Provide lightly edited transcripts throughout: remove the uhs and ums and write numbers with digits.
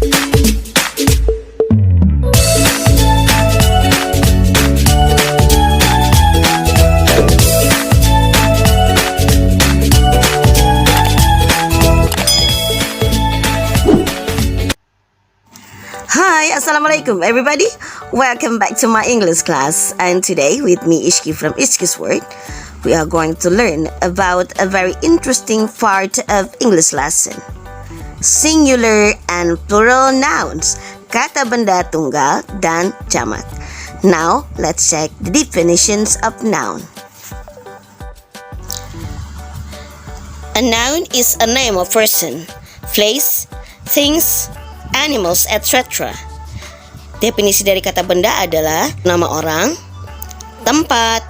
Hi, Assalamualaikum everybody. Welcome back to my English class. And today with me Ishki from Ishki's Word, we are going to learn about a very interesting part of English lesson. Singular and plural nouns, kata benda tunggal dan jamak. Now, let's check the definitions of noun. A noun is a name of person, place, things, animals, etc. Definisi dari kata benda adalah nama orang, tempat,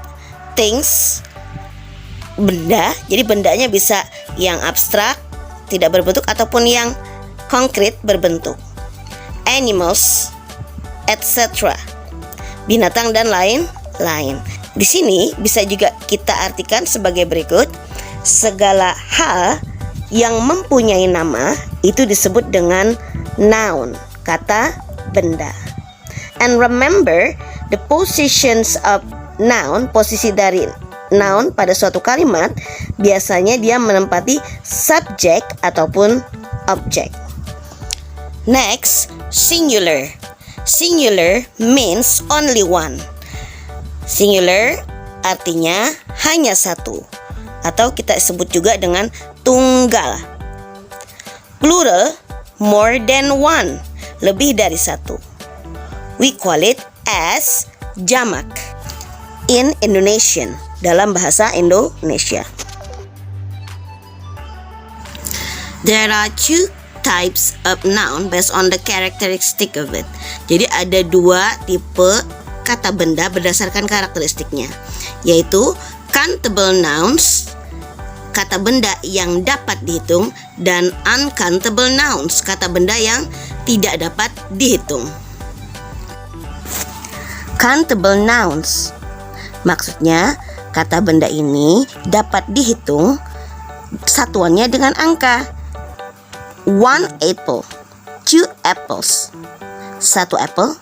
things, benda. Jadi bendanya bisa yang abstrak, tidak berbentuk, ataupun yang konkret berbentuk. Animals, etc. Binatang dan lain-lain. Di sini bisa juga kita artikan sebagai berikut. Segala hal yang mempunyai nama itu disebut dengan noun, kata benda. And remember, the positions of noun, posisi dari noun pada suatu kalimat, biasanya dia menempati subjek ataupun objek. Next, singular. Singular means only one. Singular artinya hanya satu, atau kita sebut juga dengan tunggal. Plural, more than one, lebih dari satu. We call it as jamak in Indonesian, dalam bahasa Indonesia. There are two types of noun based on the characteristic of it. Jadi ada dua tipe kata benda berdasarkan karakteristiknya, yaitu countable nouns, kata benda yang dapat dihitung, dan uncountable nouns, kata benda yang tidak dapat dihitung. Countable nouns maksudnya kata benda ini dapat dihitung satuannya dengan angka. 1 apple, 2 apples, 1 apple,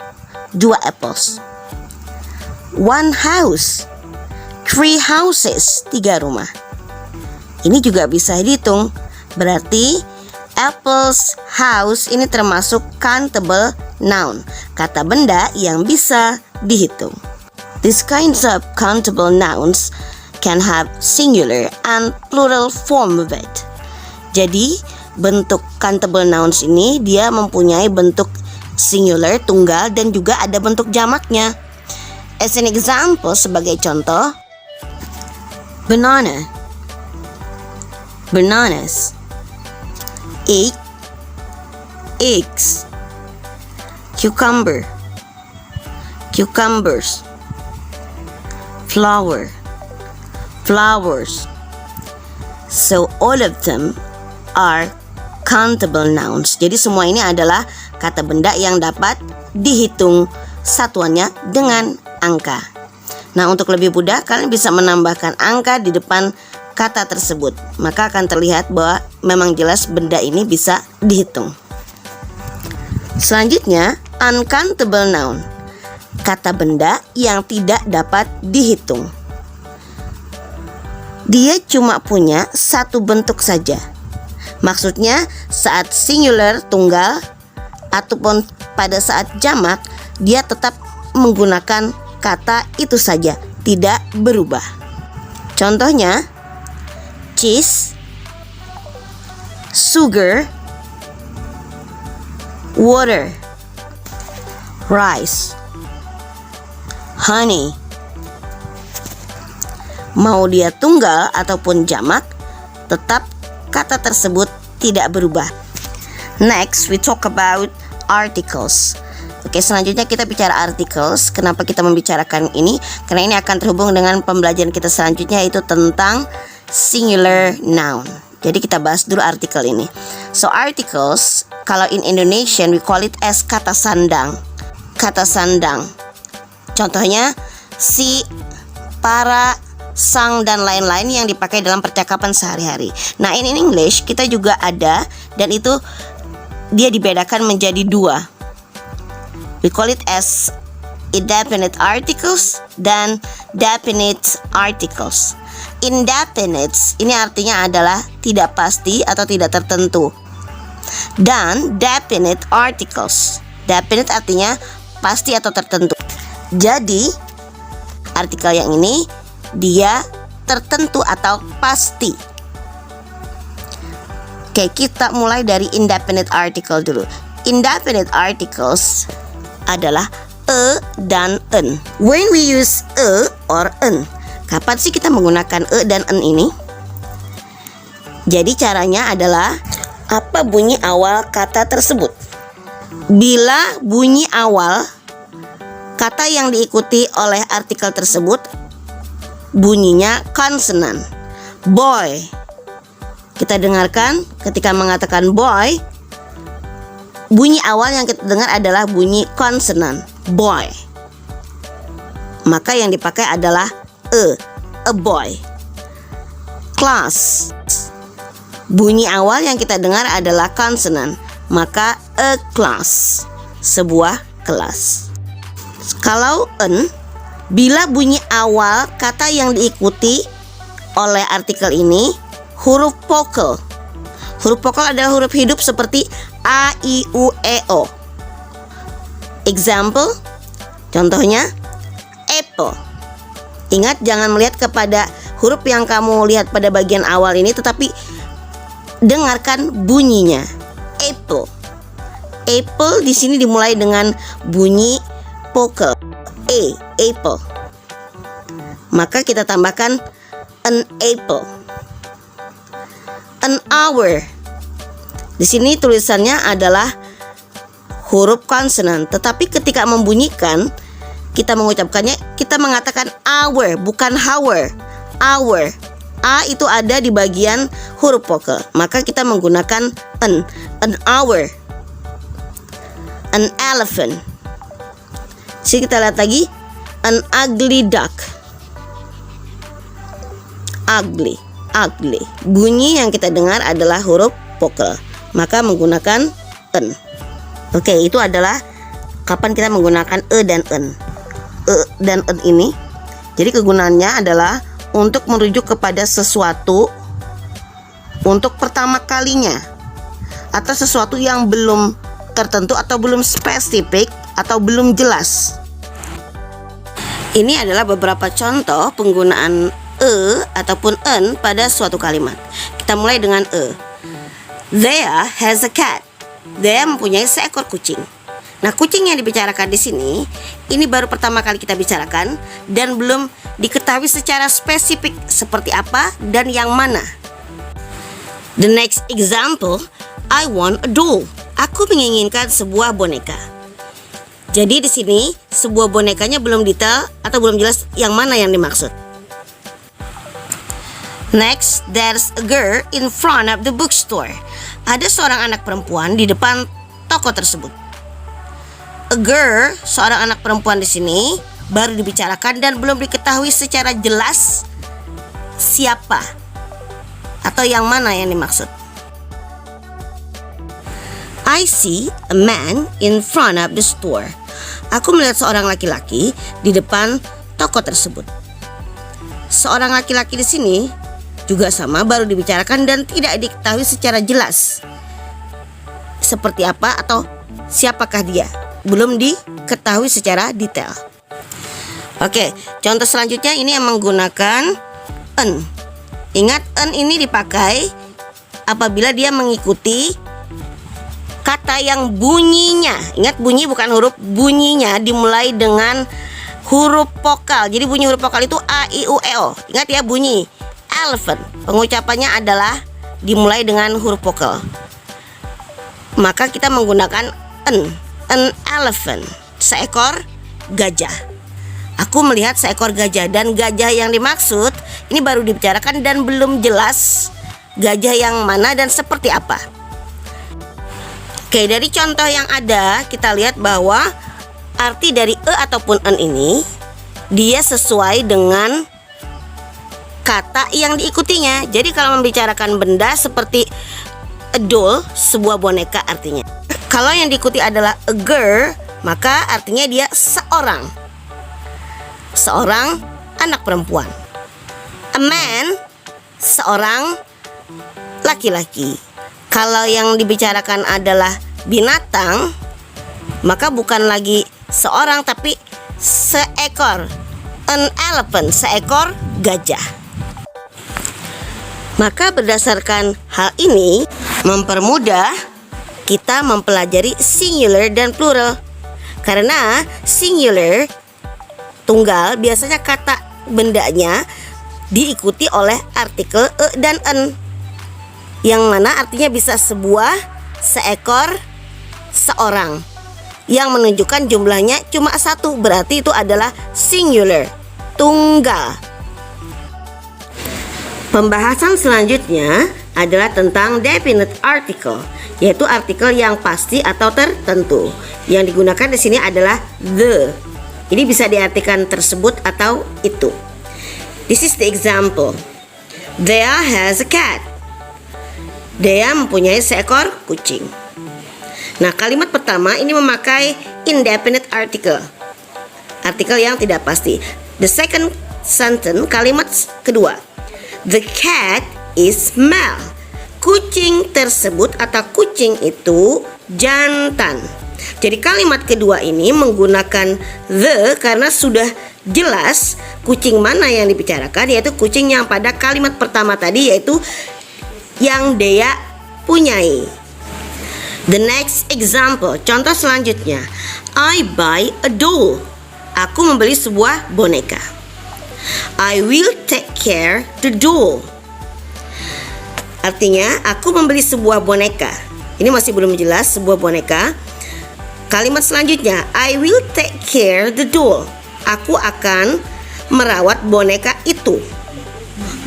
2 apples. 1 house, 3 houses, 3 rumah. Ini juga bisa dihitung. Berarti apples, house ini termasuk countable noun, kata benda yang bisa dihitung. These kinds of countable nouns can have singular and plural form of it. Jadi bentuk countable nouns ini dia mempunyai bentuk singular, tunggal, dan juga ada bentuk jamaknya. As an example, sebagai contoh, banana, bananas. Egg, eggs. Cucumber, cucumbers. Flower, flowers. So all of them are countable nouns. Jadi semua ini adalah kata benda yang dapat dihitung satuannya dengan angka. Nah, untuk lebih mudah kalian bisa menambahkan angka di depan kata tersebut, maka akan terlihat bahwa memang jelas benda ini bisa dihitung. Selanjutnya, uncountable noun, kata benda yang tidak dapat dihitung. Dia cuma punya satu bentuk saja. Maksudnya saat singular, tunggal, ataupun pada saat jamak, dia tetap menggunakan kata itu saja, tidak berubah. Contohnya, cheese, sugar, water, rice, honey. Mau dia tunggal ataupun jamak, tetap kata tersebut tidak berubah. Next, we talk about articles. Oke, selanjutnya kita bicara articles. Kenapa kita membicarakan ini? Karena ini akan terhubung dengan pembelajaran kita selanjutnya, yaitu tentang singular noun. Jadi kita bahas dulu artikel ini. So articles, kalau in Indonesian we call it as kata sandang. Kata sandang. Contohnya si, para, sang, dan lain-lain yang dipakai dalam percakapan sehari-hari. Nah, in English kita juga ada, dan itu dia dibedakan menjadi dua. We call it as indefinite articles dan definite articles. Indefinite ini artinya adalah tidak pasti atau tidak tertentu. Dan definite articles, definite artinya pasti atau tertentu. Jadi artikel yang ini dia tertentu atau pasti. Oke, kita mulai dari indefinite article dulu. Indefinite articles adalah e dan en. When we use e or en, kapan sih kita menggunakan e dan en ini? Jadi caranya adalah apa bunyi awal kata tersebut? Bila bunyi awal kata yang diikuti oleh artikel tersebut bunyinya konsonan. Boy. Kita dengarkan ketika mengatakan boy, bunyi awal yang kita dengar adalah bunyi konsonan. Boy. Maka yang dipakai adalah a boy. Class. Bunyi awal yang kita dengar adalah konsonan, maka a class, sebuah kelas. Kalau en, bila bunyi awal kata yang diikuti oleh artikel ini huruf vokal. Huruf vokal adalah huruf hidup seperti a, i, u, e, o. Example, contohnya apple. Ingat, jangan melihat kepada huruf yang kamu lihat pada bagian awal ini, tetapi dengarkan bunyinya. Apple. Apple di sini dimulai dengan bunyi vokal a, apple. Maka kita tambahkan an apple. An hour. Di sini tulisannya adalah huruf konsonan, tetapi ketika membunyikan kita mengucapkannya, kita mengatakan hour, bukan hour. Hour. A itu ada di bagian huruf vokal, maka kita menggunakan an hour. An elephant. Jadi kita lihat lagi, an ugly duck. Ugly. Bunyi yang kita dengar adalah huruf vokal, maka menggunakan en. Oke, itu adalah kapan kita menggunakan e dan en. E dan en ini, jadi kegunaannya adalah untuk merujuk kepada sesuatu untuk pertama kalinya, atau sesuatu yang belum tertentu atau belum spesifik atau belum jelas. Ini adalah beberapa contoh penggunaan e ataupun en pada suatu kalimat. Kita mulai dengan e. Thea has a cat. Thea mempunyai seekor kucing. Nah, kucing yang dibicarakan di sini ini baru pertama kali kita bicarakan dan belum diketahui secara spesifik seperti apa dan yang mana. The next example, I want a doll. Aku menginginkan sebuah boneka. Jadi di sini sebuah bonekanya belum detail atau belum jelas yang mana yang dimaksud. Next, there's a girl in front of the bookstore. Ada seorang anak perempuan di depan toko tersebut. A girl, seorang anak perempuan di sini baru dibicarakan dan belum diketahui secara jelas siapa atau yang mana yang dimaksud. I see a man in front of the store. Aku melihat seorang laki-laki di depan toko tersebut. Seorang laki-laki di sini juga sama baru dibicarakan dan tidak diketahui secara jelas seperti apa atau siapakah dia. Belum diketahui secara detail. Oke, contoh selanjutnya ini yang menggunakan en. Ingat, en ini dipakai apabila dia mengikuti kata yang bunyinya, ingat bunyi bukan huruf, bunyinya dimulai dengan huruf vokal. Jadi bunyi huruf vokal itu a, i, u, e, o. Ingat ya, bunyi elephant, pengucapannya adalah dimulai dengan huruf vokal. Maka kita menggunakan an elephant, seekor gajah. Aku melihat seekor gajah, dan gajah yang dimaksud ini baru dibicarakan dan belum jelas gajah yang mana dan seperti apa. Oke, dari contoh yang ada kita lihat bahwa arti dari e ataupun en ini dia sesuai dengan kata yang diikutinya. Jadi kalau membicarakan benda seperti a doll, sebuah boneka artinya. Kalau yang diikuti adalah a girl, maka artinya dia seorang anak perempuan. A man, seorang laki-laki. Kalau yang dibicarakan adalah binatang, maka bukan lagi seorang tapi seekor. An elephant, seekor gajah. Maka berdasarkan hal ini mempermudah kita mempelajari singular dan plural. Karena singular, tunggal, biasanya kata bendanya diikuti oleh artikel e dan en, yang mana artinya bisa sebuah, seekor, seorang, yang menunjukkan jumlahnya cuma satu, berarti itu adalah singular, tunggal. Pembahasan selanjutnya adalah tentang definite article, yaitu artikel yang pasti atau tertentu. Yang digunakan di sini adalah the. Ini bisa diartikan tersebut atau itu. This is the example. Dea has a cat. Dea mempunyai seekor kucing. Nah, kalimat pertama ini memakai indefinite article, artikel yang tidak pasti. The second sentence, kalimat kedua, the cat is male. Kucing tersebut atau kucing itu jantan. Jadi kalimat kedua ini menggunakan the karena sudah jelas kucing mana yang dibicarakan, yaitu kucing yang pada kalimat pertama tadi, yaitu yang Dea punyai. The next example, contoh selanjutnya, I buy a doll. Aku membeli sebuah boneka. I will take care the doll. Artinya aku membeli sebuah boneka. Ini masih belum jelas, sebuah boneka. Kalimat selanjutnya, I will take care the doll. Aku akan merawat boneka itu.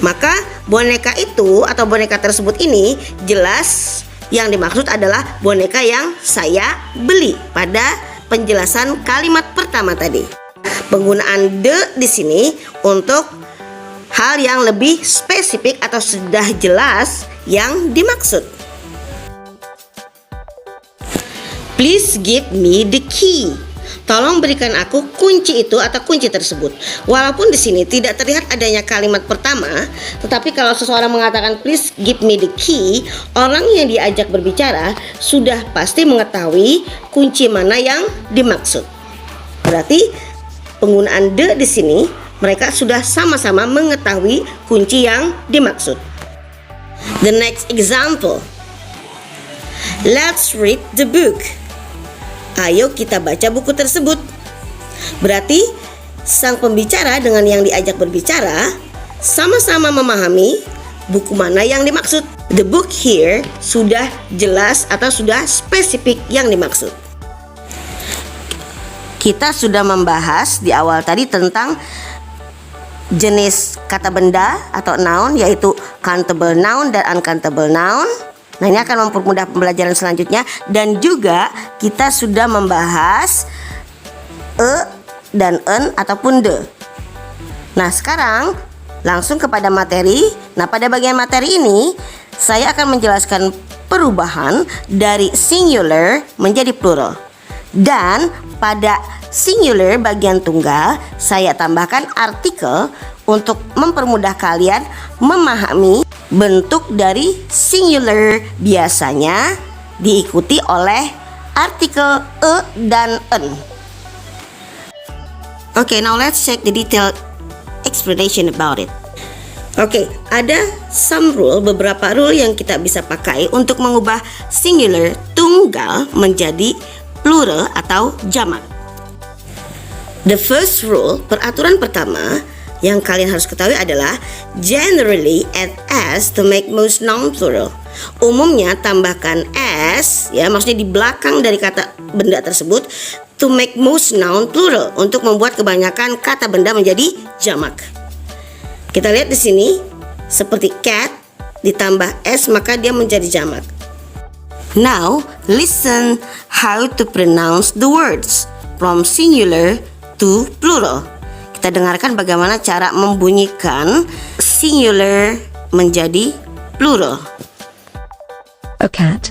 Maka boneka itu atau boneka tersebut ini jelas yang dimaksud adalah boneka yang saya beli pada penjelasan kalimat pertama tadi. Penggunaan the di sini untuk hal yang lebih spesifik atau sudah jelas yang dimaksud. Please give me the key. Tolong berikan aku kunci itu atau kunci tersebut. Walaupun di sini tidak terlihat adanya kalimat pertama, tetapi kalau seseorang mengatakan please give me the key, orang yang diajak berbicara sudah pasti mengetahui kunci mana yang dimaksud. Berarti penggunaan the di sini mereka sudah sama-sama mengetahui kunci yang dimaksud. The next example. Let's read the book. Ayo kita baca buku tersebut. Berarti sang pembicara dengan yang diajak berbicara sama-sama memahami buku mana yang dimaksud. The book here sudah jelas atau sudah spesifik yang dimaksud. Kita sudah membahas di awal tadi tentang jenis kata benda atau noun, yaitu countable noun dan uncountable noun. Nah, ini akan mempermudah pembelajaran selanjutnya. Dan juga kita sudah membahas e dan en ataupun the. Nah, sekarang langsung kepada materi. Nah, pada bagian materi ini saya akan menjelaskan perubahan dari singular menjadi plural. Dan pada singular bagian tunggal saya tambahkan artikel untuk mempermudah kalian memahami bentuk dari singular, biasanya diikuti oleh artikel e dan en. Okay, now let's check the detailed explanation about it. Okay, ada beberapa rule yang kita bisa pakai untuk mengubah singular tunggal menjadi plural atau jamak. The first rule, peraturan pertama yang kalian harus ketahui adalah generally add s to make most noun plural. Umumnya tambahkan s, ya, maksudnya di belakang dari kata benda tersebut, to make most noun plural, untuk membuat kebanyakan kata benda menjadi jamak. Kita lihat di sini seperti cat ditambah s maka dia menjadi jamak. Now listen how to pronounce the words from singular to plural. Kita dengarkan bagaimana cara membunyikan singular menjadi plural. A cat.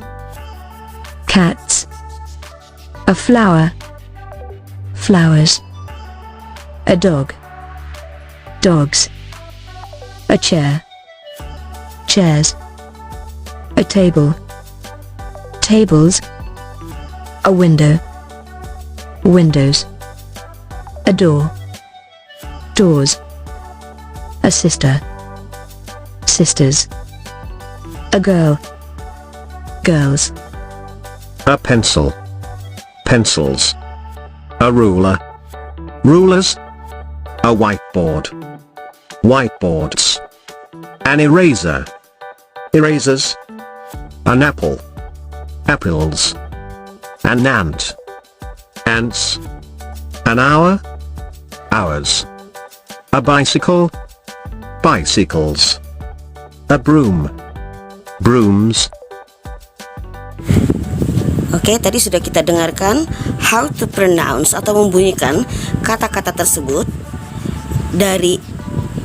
Cats. A flower, flowers. A dog, dogs. A chair, chairs. A table, tables. A window, windows. A door, doors. A sister, sisters. A girl, girls. A pencil, pencils. A ruler, rulers. A whiteboard, whiteboards. An eraser, erasers. An apple, apples. An ant, ants. An hour, hours. A bicycle, bicycles. A broom, brooms. Oke, tadi sudah kita dengarkan how to pronounce atau membunyikan kata-kata tersebut dari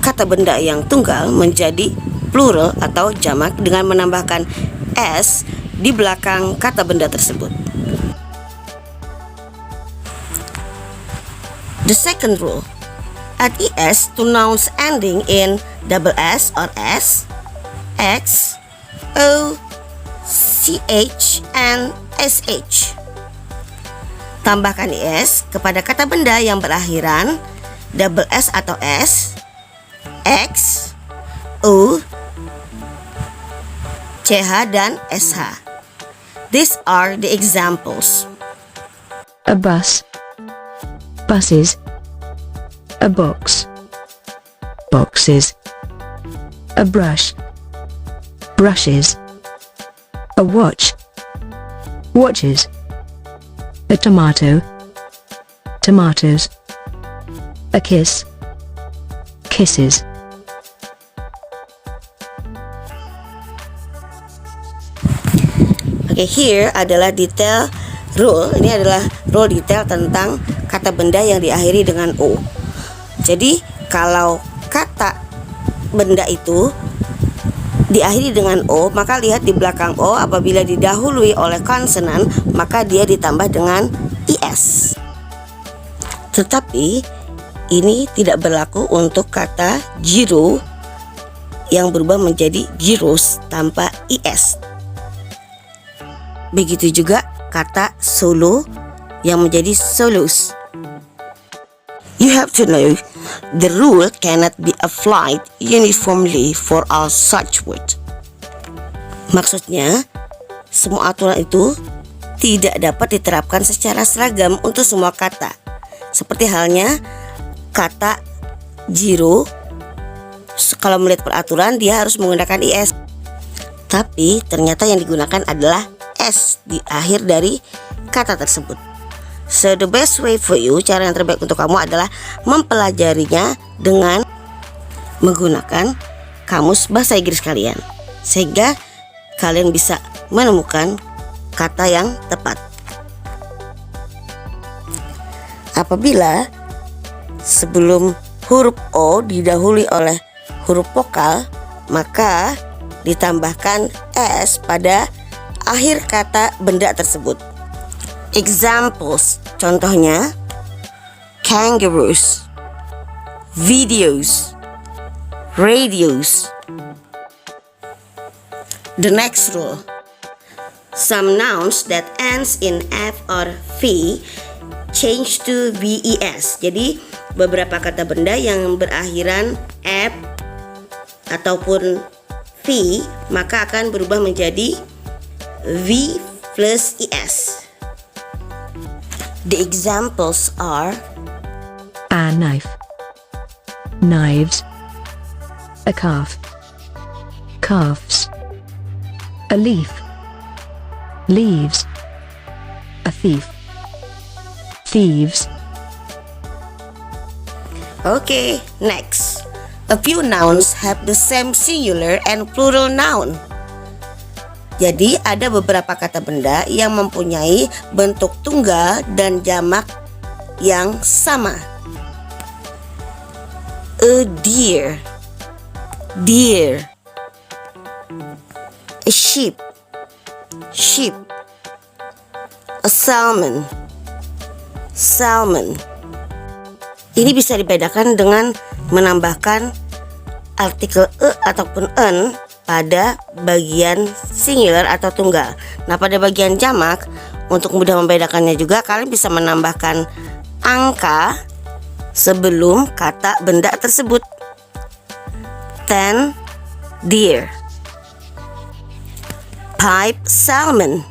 kata benda yang tunggal menjadi plural atau jamak dengan menambahkan s di belakang kata benda tersebut. The second rule, add es to nouns ending in double s or s, x, o, ch, and sh. Tambahkan es kepada kata benda yang berakhiran double s atau s, x, o, ch, dan sh. These are the examples. A bus, buses. A box, boxes. A brush, brushes. A watch, watches. A tomato, tomatoes. A kiss, kisses. Oke, here adalah detail rule. Ini adalah rule detail tentang kata benda yang diakhiri dengan o. Jadi kalau kata benda itu diakhiri dengan o, maka lihat di belakang o apabila didahului oleh konsonan, maka dia ditambah dengan is. Tetapi ini tidak berlaku untuk kata giro yang berubah menjadi gyros tanpa is. Begitu juga kata solo yang menjadi solos. You have to know the rule cannot be applied uniformly for all such words. Maksudnya, semua aturan itu tidak dapat diterapkan secara seragam untuk semua kata. Seperti halnya kata giro, kalau melihat peraturan dia harus menggunakan is. Tapi ternyata yang digunakan adalah s di akhir dari kata tersebut. So the best way for you, cara yang terbaik untuk kamu adalah mempelajarinya dengan menggunakan kamus bahasa Inggris kalian, sehingga kalian bisa menemukan kata yang tepat. Apabila sebelum huruf O didahului oleh huruf vokal, maka ditambahkan s pada akhir kata benda tersebut. Examples, contohnya kangaroos, videos, radios. The next rule, some nouns that ends in f or v change to ves. Jadi beberapa kata benda yang berakhiran f ataupun v maka akan berubah menjadi v plus es. The examples are a knife, knives. A calf, calves. A leaf, leaves. A thief, thieves. Okay, next. A few nouns have the same singular and plural noun. Jadi ada beberapa kata benda yang mempunyai bentuk tunggal dan jamak yang sama. A deer, deer. A sheep, sheep. A salmon, salmon. Ini bisa dibedakan dengan menambahkan artikel e ataupun en pada bagian singular atau tunggal. Nah, pada bagian jamak, untuk mudah membedakannya juga, kalian bisa menambahkan angka sebelum kata benda tersebut. 10 deer, pipe salmon,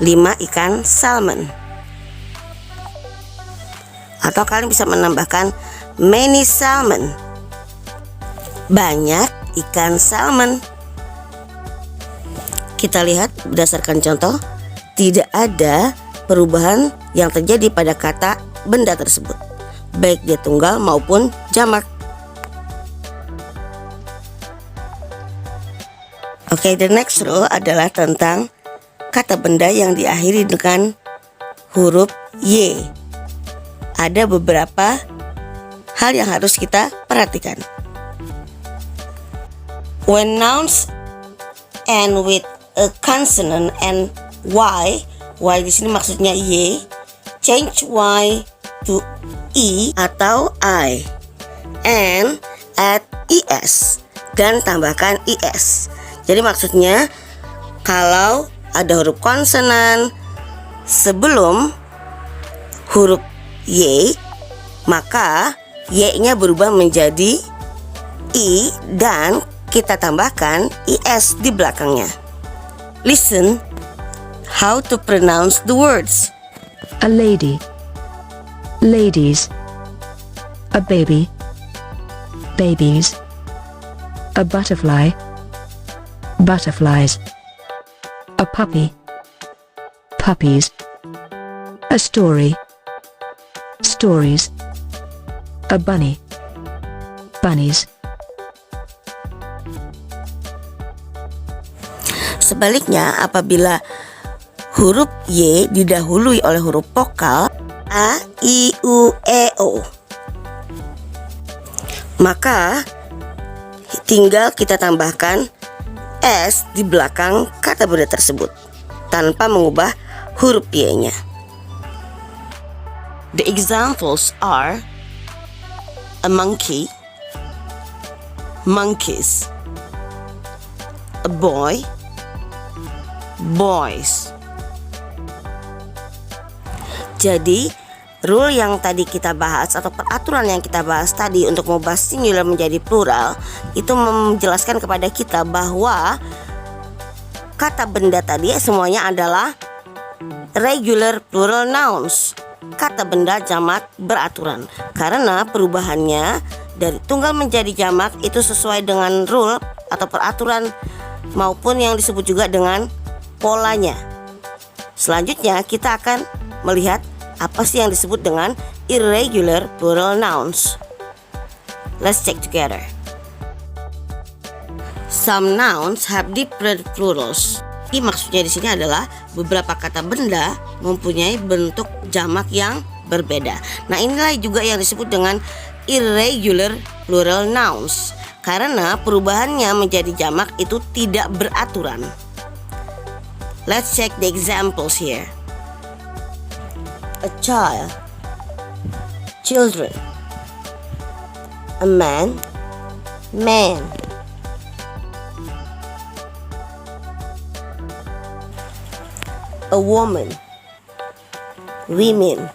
5 ikan salmon. Atau kalian bisa menambahkan many salmon, banyak ikan salmon. Kita lihat berdasarkan contoh, tidak ada perubahan yang terjadi pada kata benda tersebut, baik dia tunggal maupun jamak. Oke, the next row adalah tentang kata benda yang diakhiri dengan huruf Y. Ada beberapa hal yang harus kita perhatikan. When nouns end with a consonant and Y di sini maksudnya Y, change Y to E atau I, and add ES dan tambahkan ES. Jadi maksudnya kalau ada huruf konsonan sebelum huruf Y, maka Y-nya berubah menjadi I dan kita tambahkan ES di belakangnya. Listen how to pronounce the words. A lady, ladies. A baby, babies. A butterfly, butterflies. A puppy, puppies. A story, stories. A bunny, bunnies. Sebaliknya, apabila huruf Y didahului oleh huruf vokal A, I, U, E, O, maka tinggal kita tambahkan S di belakang kata benda tersebut tanpa mengubah huruf Y-nya. The examples are a monkey, monkeys. A boy, boys. Jadi, rule yang tadi kita bahas atau peraturan yang kita bahas tadi untuk mengubah singular menjadi plural itu menjelaskan kepada kita bahwa kata benda tadi semuanya adalah regular plural nouns, kata benda jamak beraturan. Karena perubahannya dari tunggal menjadi jamak itu sesuai dengan rule atau peraturan maupun yang disebut juga dengan polanya. Selanjutnya kita akan melihat apa sih yang disebut dengan irregular plural nouns. Let's check together. Some nouns have different plurals. Ini maksudnya di sini adalah beberapa kata benda mempunyai bentuk jamak yang berbeda. Nah, inilah juga yang disebut dengan irregular plural nouns. Karena perubahannya menjadi jamak itu tidak beraturan. Let's check the examples here. A child, children. A man, man. A woman, women.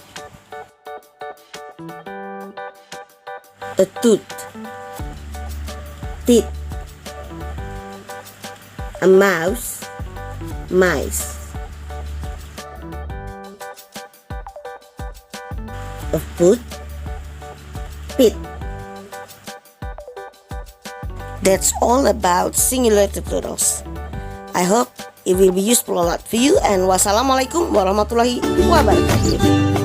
A tooth, teeth. A mouse, mice. A foot, pit. That's all about singular to plurals. I hope it will be useful a lot for you, and wassalamualaikum warahmatullahi wabarakatuh.